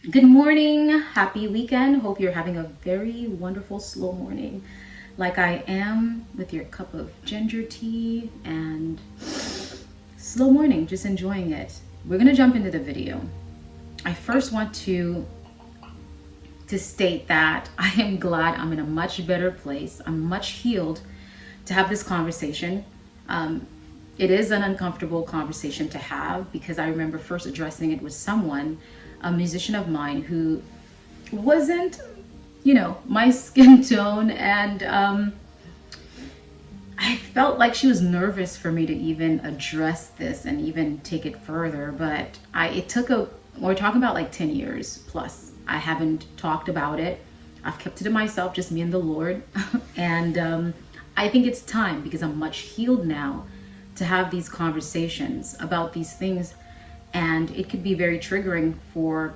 Good morning, happy weekend. Hope you're having a very wonderful slow morning like I am, with your cup of ginger tea and slow morning, just enjoying it. We're gonna jump into the video. I first want to state that I am glad I'm in a much better place. I'm much healed to have this conversation. It is an uncomfortable conversation to have because I remember first addressing it with someone, a musician of mine who wasn't, my skin tone, and I felt like she was nervous for me to even address this and even take it further. But we're talking about like 10 years plus. I haven't talked about it. I've kept it to myself, just me and the Lord. And I think it's time, because I'm much healed now, to have these conversations about these things. And it could be very triggering for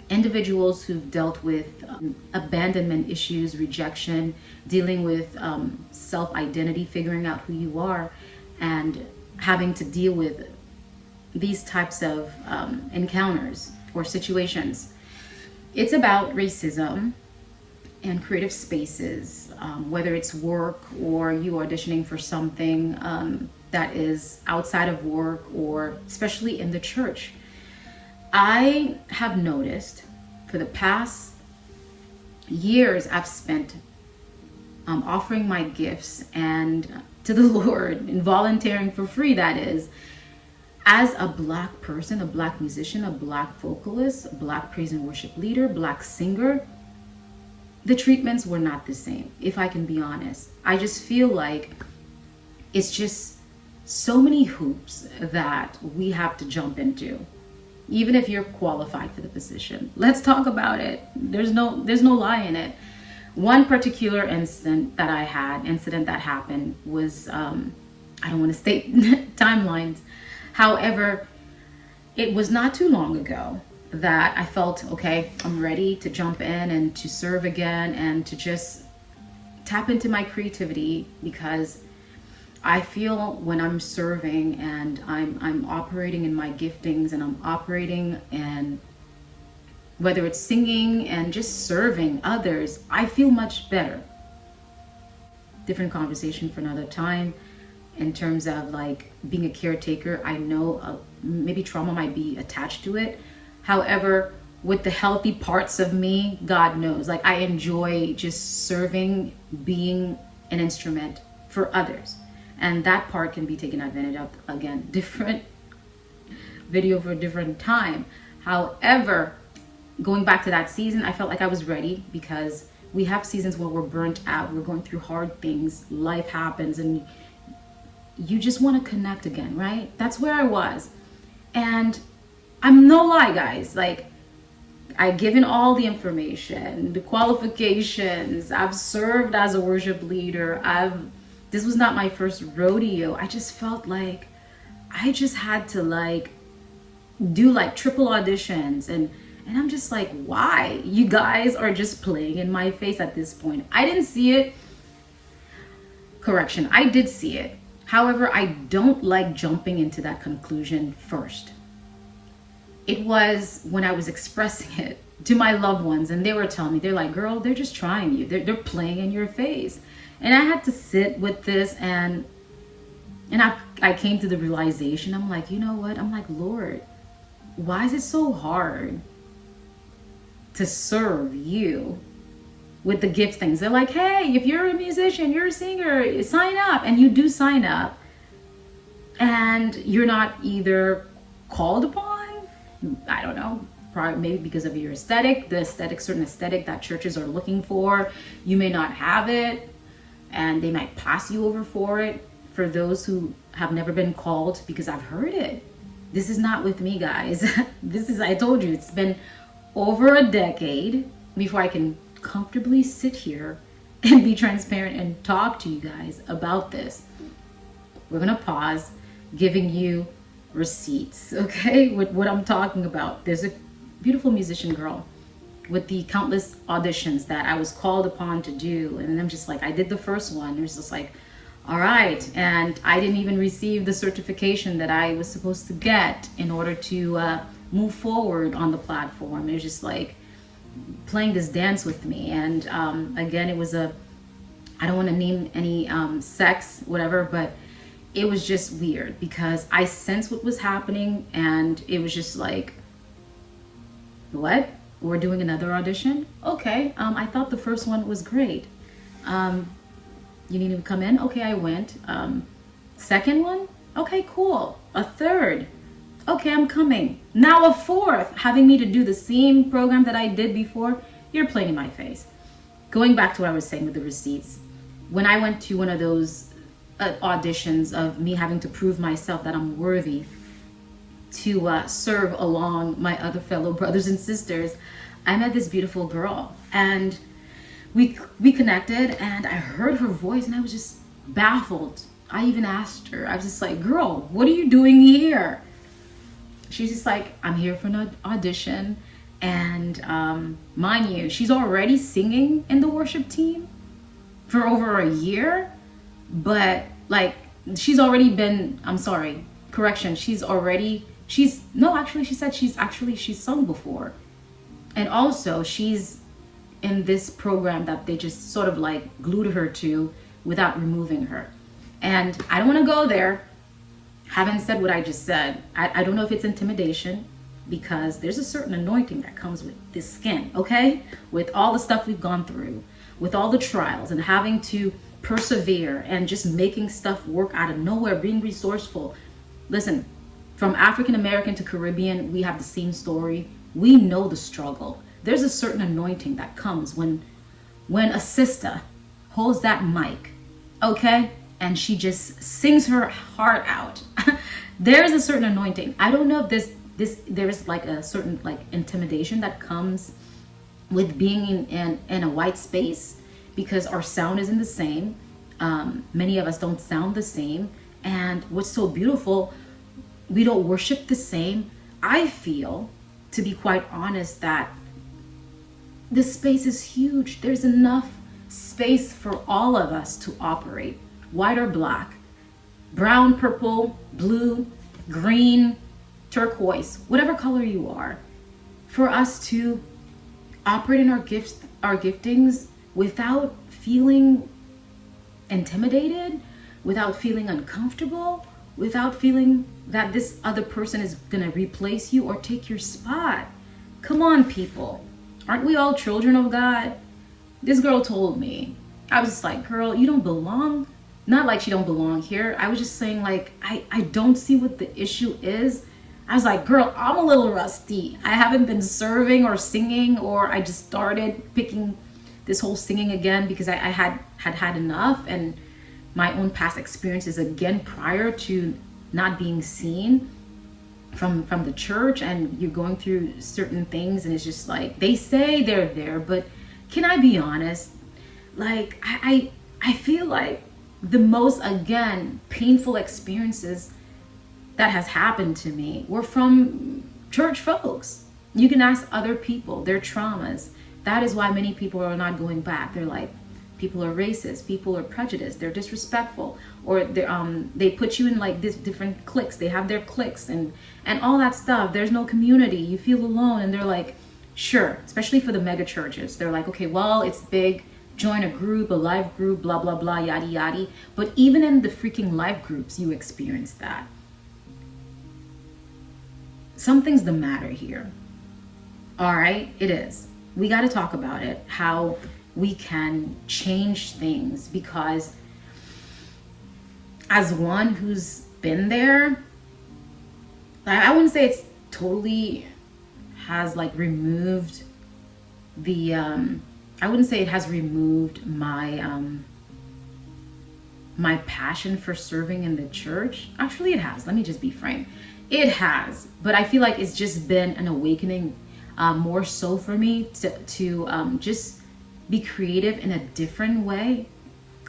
individuals who've dealt with abandonment issues, rejection, dealing with self-identity, figuring out who you are, and having to deal with these types of encounters or situations. It's about racism and creative spaces, whether it's work or you auditioning for something that is outside of work, or especially in the church. I have noticed for the past years I've spent offering my gifts and to the Lord, and volunteering for free, that is, as a Black person, a Black musician, a Black vocalist, a Black praise and worship leader, Black singer. The treatments were not the same, if I can be honest. I just feel like it's just so many hoops that we have to jump into, even if you're qualified for the position. Let's talk about it. There's no lie in it. One particular incident that happened was, I don't want to state timelines. However, it was not too long ago that I felt, okay, I'm ready to jump in and to serve again and to just tap into my creativity, because I feel when I'm serving and I'm operating in my giftings, and I'm operating in, whether it's singing and just serving others, I feel much better. Different conversation for another time. In terms of like being a caretaker, I know maybe trauma might be attached to it. However, with the healthy parts of me, God knows, like I enjoy just serving, being an instrument for others. And that part can be taken advantage of. Again, different video for a different time. However, going back to that season, I felt like I was ready, because we have seasons where we're burnt out, we're going through hard things, life happens, and you just want to connect again, right? That's where I was. And I'm no lie, guys, like I've given all the information, the qualifications, I've served as a worship leader, this was not my first rodeo. I just felt like I just had to like do like triple auditions, and I'm just like, why? You guys are just playing in my face at this point. I didn't see it. Correction, I did see it. However, I don't like jumping into that conclusion first. It was when I was expressing it to my loved ones, and they were telling me, they're like, girl, they're just trying you. They're playing in your face. And I had to sit with this, and I came to the realization, I'm like, you know what? I'm like, Lord, why is it so hard to serve you with the gift things? They're like, hey, if you're a musician, you're a singer, sign up. And you do sign up, and you're not either called upon, I don't know, probably maybe because of your aesthetic, certain aesthetic that churches are looking for. You may not have it, and they might pass you over for it. For those who have never been called, because I've heard it. This is not with me, guys. I told you, it's been over a decade before I can comfortably sit here and be transparent and talk to you guys about this. We're gonna pause, giving you receipts, okay, with what I'm talking about. There's a beautiful musician girl with the countless auditions that I was called upon to do, and I'm just like, I did the first one. It was just like, all right, and I didn't even receive the certification that I was supposed to get in order to move forward on the platform. It was just like playing this dance with me. And again, it was I don't want to name any sex, whatever, but it was just weird because I sensed what was happening, and it was just like, what? We're doing another audition? Okay. I thought the first one was great. You need to come in? Okay, I went. Second one? Okay, cool. A third? Okay, I'm coming. Now a fourth, having me to do the same program that I did before. You're playing in my face. Going back to what I was saying with the receipts, when I went to one of those auditions of me having to prove myself that I'm worthy to serve along my other fellow brothers and sisters, I met this beautiful girl, and we connected, and I heard her voice, and I was just baffled. I even asked her, I was just like, girl, what are you doing here? She's just like, I'm here for an audition. And mind you, she's already singing in the worship team for over a year, but like she's already been, I'm sorry, correction, she said she's sung before. And also she's in this program that they just sort of like glued her to without removing her. And I don't want to go there. Having said what I just said, I don't know if it's intimidation, because there's a certain anointing that comes with this skin, okay? With all the stuff we've gone through, with all the trials and having to persevere and just making stuff work out of nowhere, being resourceful. Listen, from African American to Caribbean, we have the same story. We know the struggle. There's a certain anointing that comes when a sister holds that mic, okay? And she just sings her heart out. There's a certain anointing. I don't know if there's like a certain like intimidation that comes with being in a white space, because our sound isn't the same. Many of us don't sound the same. And what's so beautiful, we don't worship the same. I feel, to be quite honest, that the space is huge. There's enough space for all of us to operate, white or black, brown, purple, blue, green, turquoise, whatever color you are, for us to operate in our giftings without feeling intimidated, without feeling uncomfortable, without feeling that this other person is gonna replace you or take your spot. Come on, people. Aren't we all children of God? This girl told me, I was just like, girl, you don't belong. Not like she don't belong here. I was just saying, like, I don't see what the issue is. I was like, girl, I'm a little rusty. I haven't been serving or singing, or I just started picking this whole singing again because I had enough, and my own past experiences again prior to not being seen from the church, and you're going through certain things, and it's just like, they say they're there, but can I be honest? Like, I feel like the most, again, painful experiences that has happened to me were from church folks. You can ask other people, their traumas. That is why many people are not going back. They're like, people are racist, people are prejudiced, they're disrespectful, or they put you in like this different cliques. They have their cliques and all that stuff. There's no community. You feel alone, and they're like, sure, especially for the mega churches. They're like, okay, well, it's big. Join a group, a live group, blah, blah, blah, yada, yada. But even in the freaking live groups, you experience that. Something's the matter here. All right, it is. We got to talk about it, how we can change things, because as one who's been there, I wouldn't say it's totally has like removed the, I wouldn't say it has removed my, my passion for serving in the church. Actually, it has. Let me just be frank. It has, but I feel like it's just been an awakening, more so for me to just be creative in a different way.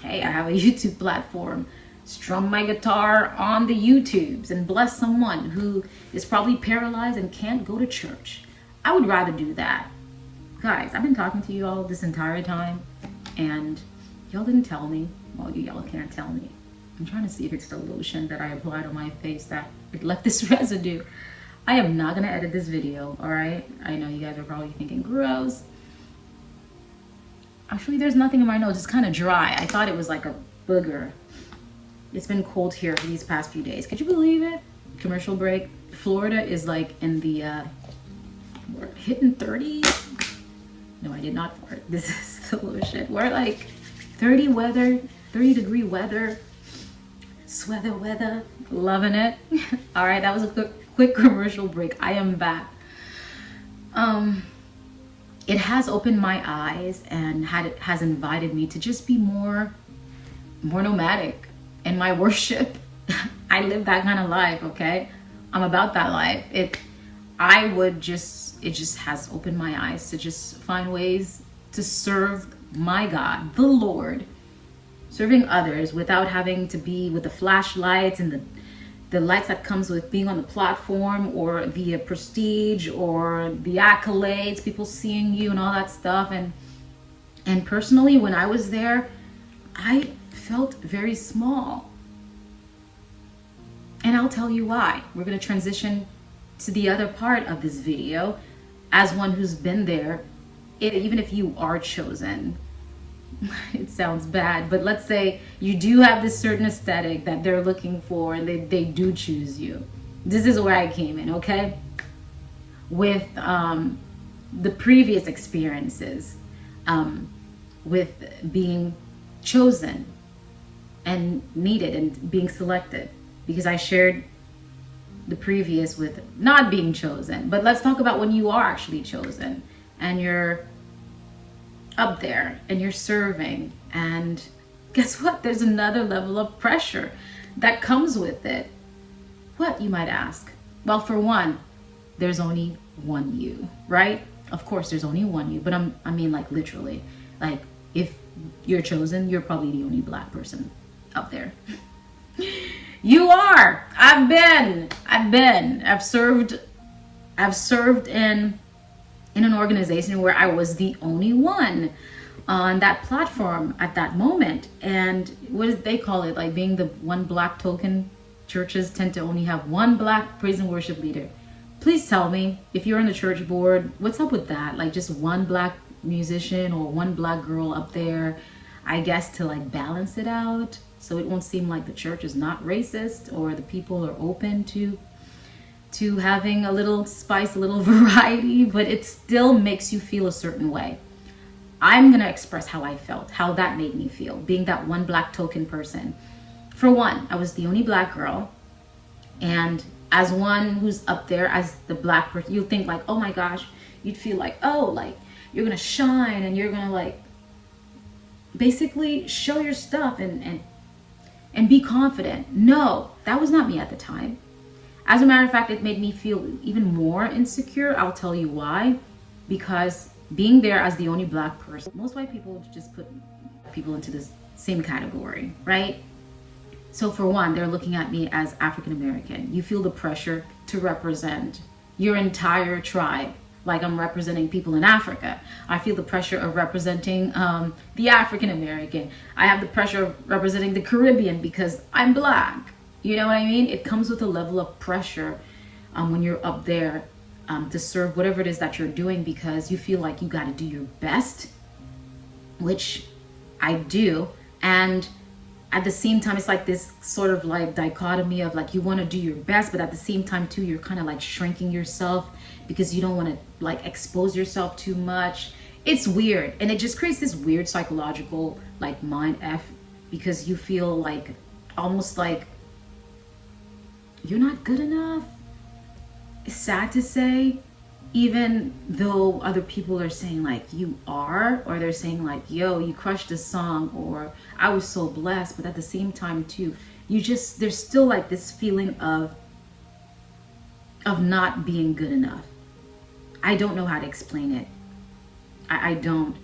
Hey, I have a YouTube platform. Strum my guitar on the YouTubes and bless someone who is probably paralyzed and can't go to church. I would rather do that. Guys, I've been talking to you all this entire time, and y'all didn't tell me. Well, y'all can't tell me. I'm trying to see if it's the lotion that I applied on my face that it left this residue. I am not gonna edit this video, all right? I know you guys are probably thinking gross. Actually, there's nothing in my nose. It's kind of dry. I thought it was like a booger. It's been cold here for these past few days. Could you believe it? Commercial break. Florida is like in the we're hitting 30s. No, I did not fart. This is the lotion. We're like 30 weather, 30-degree weather, sweater weather. Loving it. All right, that was a quick commercial break. I am back. It has opened my eyes and has invited me to just be more nomadic in my worship. I live that kind of life, okay? I'm about that life. It just has opened my eyes to just find ways to serve my God, the Lord, serving others without having to be with the flashlights and the lights that comes with being on the platform, or the prestige or the accolades, people seeing you and all that stuff. And personally, when I was there, I felt very small. And I'll tell you why. We're going to transition to the other part of this video. As one who's been there, even if you are chosen, it sounds bad, but let's say you do have this certain aesthetic that they're looking for, and they do choose you. This is where I came in, okay? With the previous experiences, with being chosen and needed and being selected, because I shared the previous with not being chosen. But let's talk about when you are actually chosen and you're up there and you're serving, and guess what? There's another level of pressure that comes with it. What, you might ask? Well, for one, there's only one you, right? Of course there's only one you, but I mean like literally, like if you're chosen, you're probably the only Black person up there. You are. I've served in an organization where I was the only one on that platform at that moment. And what do they call it? Like being the one Black token. Churches tend to only have one Black praise and worship leader. Please tell me, if you're on the church board, what's up with that? Like just one Black musician or one Black girl up there, I guess, to like balance it out, so it won't seem like the church is not racist, or the people are open to having a little spice, a little variety, but it still makes you feel a certain way. I'm gonna express how I felt, how that made me feel, being that one Black token person. For one, I was the only Black girl, and as one who's up there as the Black person, you'd think like, oh my gosh, you'd feel like, oh, like you're gonna shine and you're gonna like basically show your stuff and be confident. No, that was not me at the time. As a matter of fact, it made me feel even more insecure. I'll tell you why. Because being there as the only Black person, most white people just put people into this same category, right? So for one, they're looking at me as African American. You feel the pressure to represent your entire tribe, like I'm representing people in Africa. I feel the pressure of representing the African American. I have the pressure of representing the Caribbean because I'm Black. You know what I mean? It comes with a level of pressure when you're up there to serve whatever it is that you're doing, because you feel like you got to do your best, which I do. And at the same time, it's like this sort of like dichotomy of like you want to do your best, but at the same time too, you're kind of like shrinking yourself because you don't want to like expose yourself too much. It's weird, and it just creates this weird psychological like mind F, because you feel like almost like you're not good enough. It's sad to say, even though other people are saying like you are, or they're saying like, yo, you crushed this song, or I was so blessed, but at the same time too, there's still like this feeling of not being good enough. I don't know how to explain it. I don't.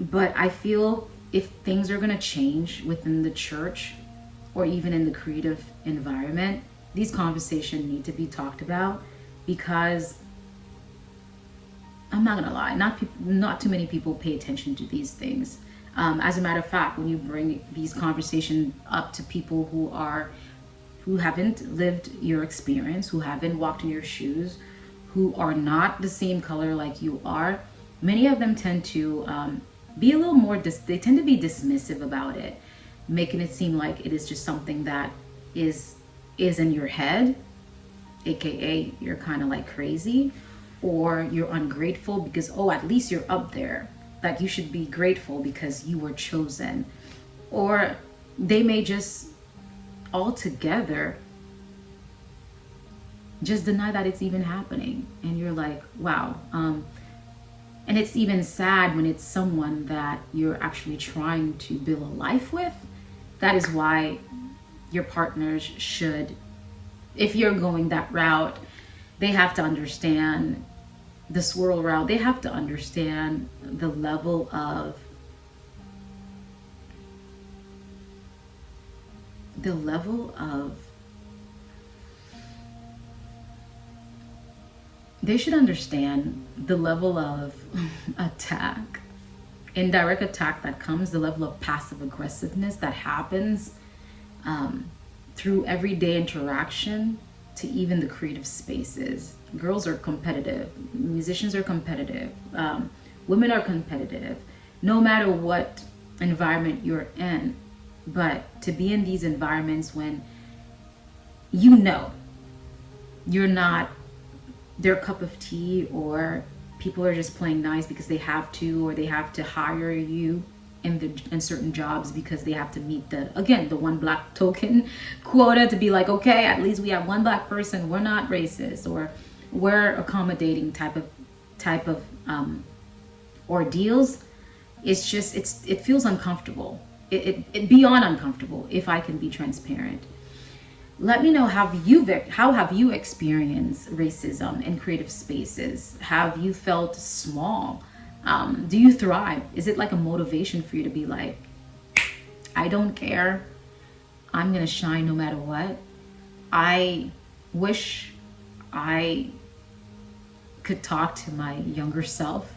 But I feel if things are gonna change within the church or even in the creative environment, these conversations need to be talked about, because I'm not gonna lie, not too many people pay attention to these things. As a matter of fact, when you bring these conversations up to people who haven't lived your experience, who haven't walked in your shoes, who are not the same color like you are, many of them tend to be a little more, they tend to be dismissive about it, making it seem like it is just something that is in your head, aka you're kind of like crazy, or you're ungrateful because, oh, at least you're up there, like you should be grateful because you were chosen. Or they may just altogether just deny that it's even happening, and you're like, wow. And it's even sad when it's someone that you're actually trying to build a life with. That is why your partners should, if you're going that route, they have to understand the swirl route. They have to understand the level of they should understand the level of attack, indirect attack that comes, the level of passive aggressiveness that happens through everyday interaction to even the creative spaces. Girls are competitive, musicians are competitive, women are competitive, no matter what environment you're in. But to be in these environments when you know you're not their cup of tea, or people are just playing nice because they have to, or they have to hire you in certain jobs because they have to meet the one black token quota, to be like, okay, at least we have one black person, we're not racist, or we're accommodating type of ordeals. It's just it feels uncomfortable. It beyond uncomfortable, if I can be transparent. Let me know, how have you experienced racism in creative spaces? Have you felt small? Do you thrive? Is it like a motivation for you to be like, I don't care, I'm gonna shine no matter what? I wish I could talk to my younger self,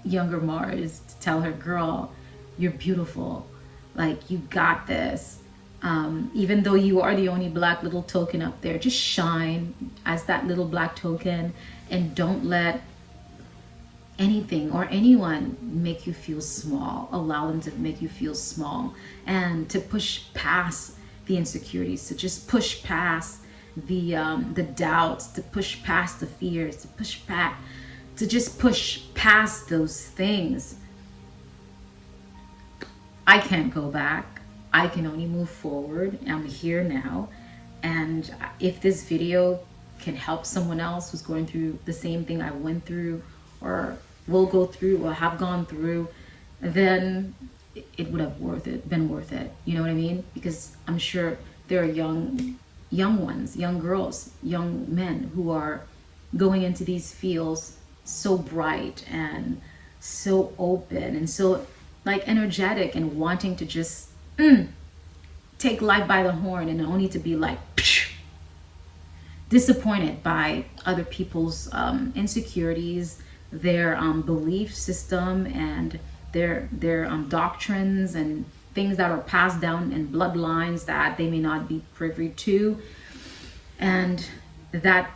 younger Mars, to tell her, girl, you're beautiful, like you got this. Even though you are the only black little token up there, just shine as that little black token, and don't let anything or anyone make you feel small. Allow them to make you feel small, and to push past the insecurities, to just push past the doubts, to push past the fears, to just push past those things. I can't go back. I can only move forward. I'm here now. And if this video can help someone else who's going through the same thing I went through, or will go through, or have gone through, then it would have been worth it. You know what I mean? Because I'm sure there are young ones, young girls, young men who are going into these fields so bright and so open and so like energetic, and wanting to just take life by the horn, and only to be like disappointed by other people's insecurities, their belief system, and their doctrines, and things that are passed down in bloodlines that they may not be privy to. And that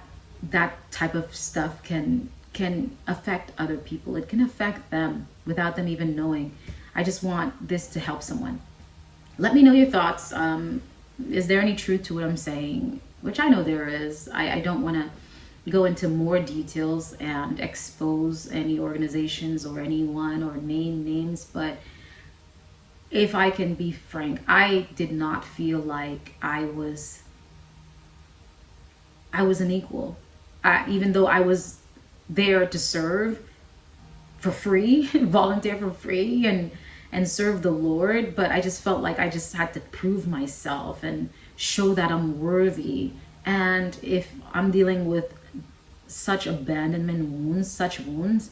type of stuff can affect other people. It can affect them without them even knowing. I just want this to help someone. Let me know your thoughts. Is there any truth to what I'm saying? Which I know there is. I don't want to go into more details and expose any organizations or anyone or name names, but if I can be frank, I did not feel like I was an equal. Even though I was there to serve for free, volunteer for free, and serve the Lord, but I just felt like I just had to prove myself and show that I'm worthy. And if I'm dealing with such abandonment wounds, such wounds,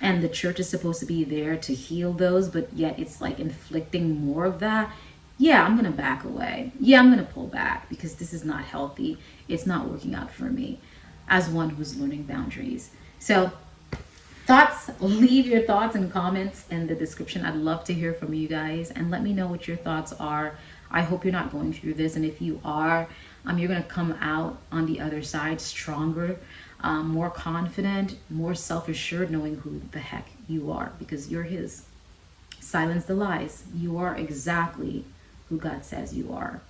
and the church is supposed to be there to heal those, but yet it's like inflicting more of that, yeah, I'm gonna back away. Yeah, I'm gonna pull back, because this is not healthy. It's not working out for me as one who's learning boundaries. So thoughts, leave your thoughts and comments in the description. I'd love to hear from you guys, and let me know what your thoughts are. I hope you're not going through this, and if you are, You're going to come out on the other side stronger, more confident, more self-assured, knowing who the heck you are, because you're his. Silence the lies. You are exactly who God says you are.